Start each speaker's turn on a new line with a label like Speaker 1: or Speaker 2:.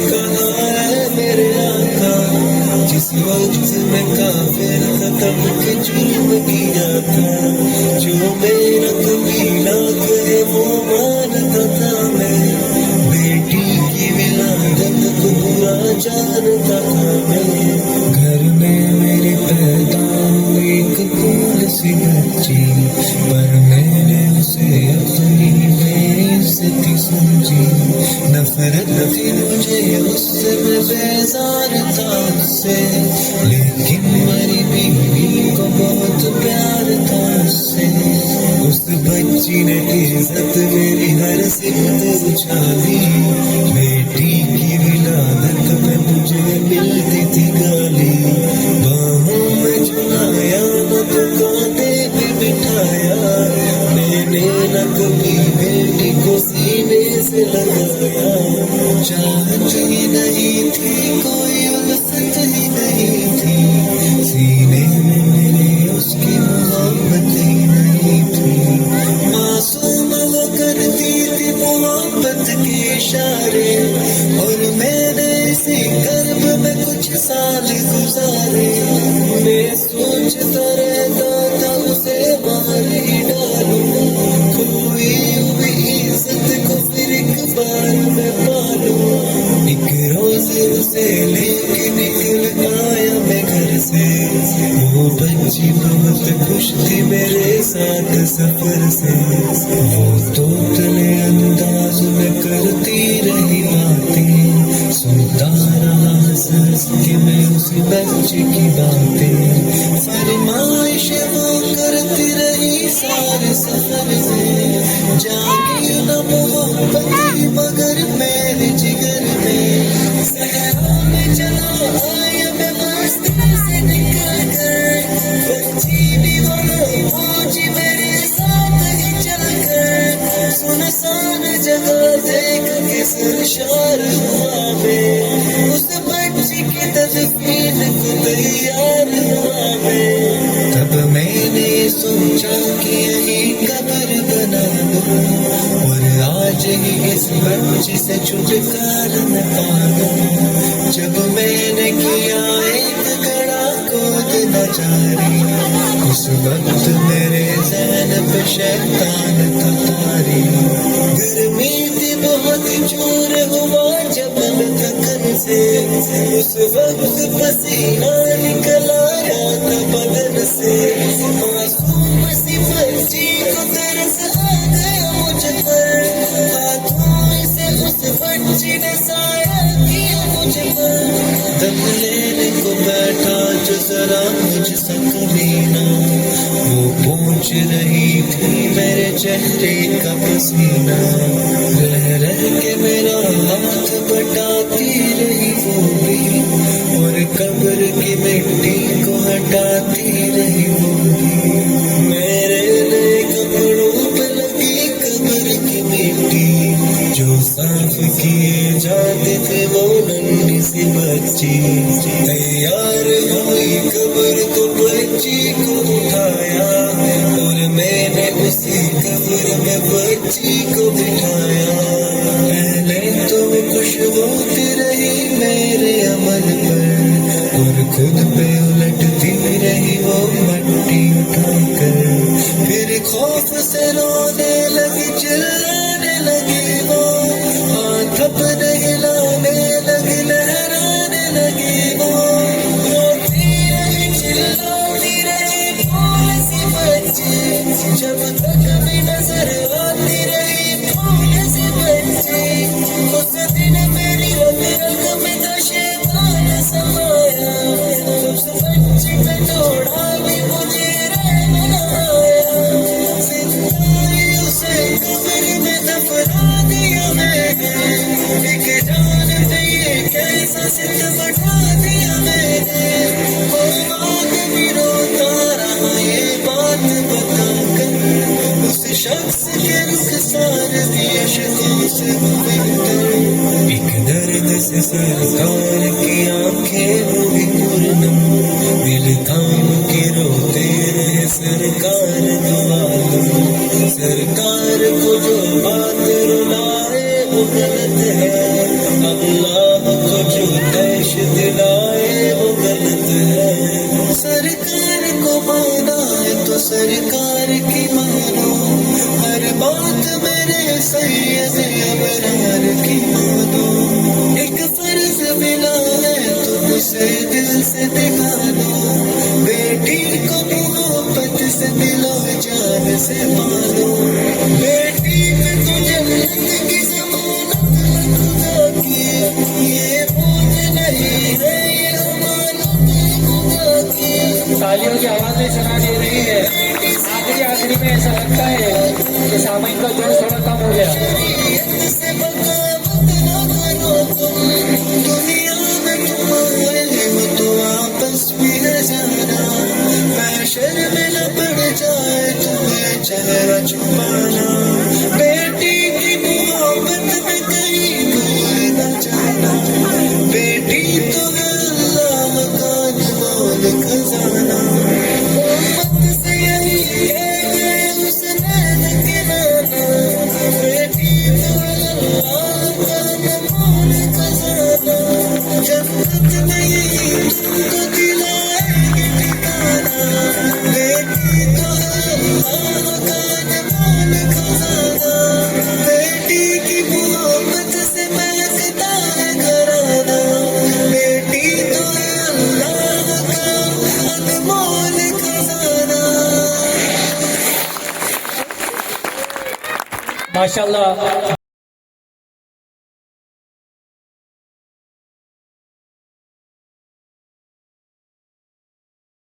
Speaker 1: कहा है मेरे आका, जिस वक्त मैं काफिर था तब के जुर्म किया था, जो मेरा कबीला कहे वो मानता था मैं, बेटी की विलादत को बुरा जानता था मैं। घर में मेरे पैदा हुई एक फूल सी बच्ची, पर मैंने उसे अपनी बेइज्जती समझी। नफरत थी मुझे उससे, मैं बेजार था उससे, लेकिन मेरी बीवी को बहुत प्यार था उससे। उस बच्ची ने इज्जत मेरी हर सिफत उछाली, बेटी की विलादत में मुझे मिलती थी गाली। बाहों में झुलाया न तो कांधे पे बिठाया, मैंने न कभी बेटी को सीने से लगाया। चाहत ही नहीं थी, कोई उल्फत ही नहीं थी, सीने में मेरे उसकी मोहब्बत ही नहीं थी। मासूम वो करती थी मोहब्बत के इशारे, और मैंने इसी कर्ब में कुछ साल गुजारे। मैं सोचता रहता था उसे मार ही डालूं, खोई हुई इज्जत को फिर एक बार मैं पालूं। एक रोज उसे लेके निकल आया मैं घर से, वो बच्ची बहुत खुश थी मेरे साथ सफर से। वो तोतले अंदाज में करती रही बातें, सुनता रहा हंस के मैं उस बच्चे की बातें। फरमाइश वो करती रही सारे सफर में, जागी न मोहब्बत मगर मेरे जिगर में। सहरों में चला आया मैं मस्ती से निकल कर, बच्ची भी वहाँ पहुंची मेरे साथ ही चल कर। सुनसान जगह देख के सरशार हुआ मैं, उस बच्ची की तदफीन को तैयार हुआ मैं। तब मैंने सोचा कि यही कब्र बना लूं, और आज ही इस बच्ची से छुटकारा न पाऊं। जब मैंने किया एक घड़ा खोद न जारी, उस वक्त मेरे ज़हन पे शैतान था तारी। गर्मी थी बहुत जोर हुआ जब मैं थकन से, उस वक्त पसीना निकल आया था बदन से। मासूम सी बच्ची को तरस आ गया मुझ पर, हाथों से उस बच्ची ने साया किया मुझ पर। दम लेने को बैठा जो जरा मुझसे करीना, वो पूछ रही थी मेरे चेहरे का पसीना। रह रह के मेरा हाथ बटाती रही वो भी, और कब्र की मिट्टी को हटाती रही वो भी। मेरे नए कपड़ों पे लगी कब्र की मिट्टी, जो साफ किए जाते थे वो नन्ही सी बच्ची। तैयार हुई कब्र तो बच्ची को उठाया, और मैंने उसी कब्र में बच्ची को बिठाया। पहले तो खुश होती रही मेरे अमल पर, और खुद पे उलटती रही वो मट्टी उठाकर। फिर खौफ से रोने लगी, चिल्लाने लगी वो, हाथ अपने हिलाने लगी, लहराने लगी वो। रोती रही चिल्लाती रही फूल सी बच्ची, जब तक भी नजर आती रही फूल सी बच्ची। उस दिन मेरी रग में तो शैतान समाया, उस बच्ची पे थोड़ा भी मुझे रहम न आया। जिंदगी उसे कब्र में दफना दिया मैंने, एक जान दिए कैसा सिद्ध बढ़ा दिया मैंने। आग भी रोता रहा ये बात बताकर, उस शख्स के रुखसार दिए शकों से बेहतर। एक दर्द से सरकार की आंखें हुई पूर्णम, दिल थाम के रोते रहे सरकार दुआलम। सरकार को जो बात रुलाए वो गलत है, अल्लाह से दिखा दो, बेटी को मोहब्बत से दिलो जान से पालो, बेटी पे तो जन्नत की ज़मानत खुदा की, ये बोझ नहीं है ये अमानत खुदा की।
Speaker 2: तालियों की आवाजें सुना दे रही है। आखिरी में ऐसा लगता है कि सामयिक का जोश थोड़ा कम हो गया।
Speaker 1: से बगावत न करो तुम, दुनिया में तुम आए हो तो आपस में है जाना, महशर में न पड़ जाए तुम्हें चेहरा छुपाना, बेटी की मोहब्बत में कहीं दूर न जाना, बेटी तो है अल्लाह का अनमोल खजाना, उम्मत से यही है उस नैन के नाना, बेटी तो अल्लाह का अनमोल खजाना, जन्नत में यही तुमको दिलाएगी ठिकाना, बेटी तो अल्लाह का अनमोल खजाना, बेटी की मोहब्बत से महकता है घराना, बेटी तो अल्लाह का अनमोल खजाना।
Speaker 2: माशाल्लाह।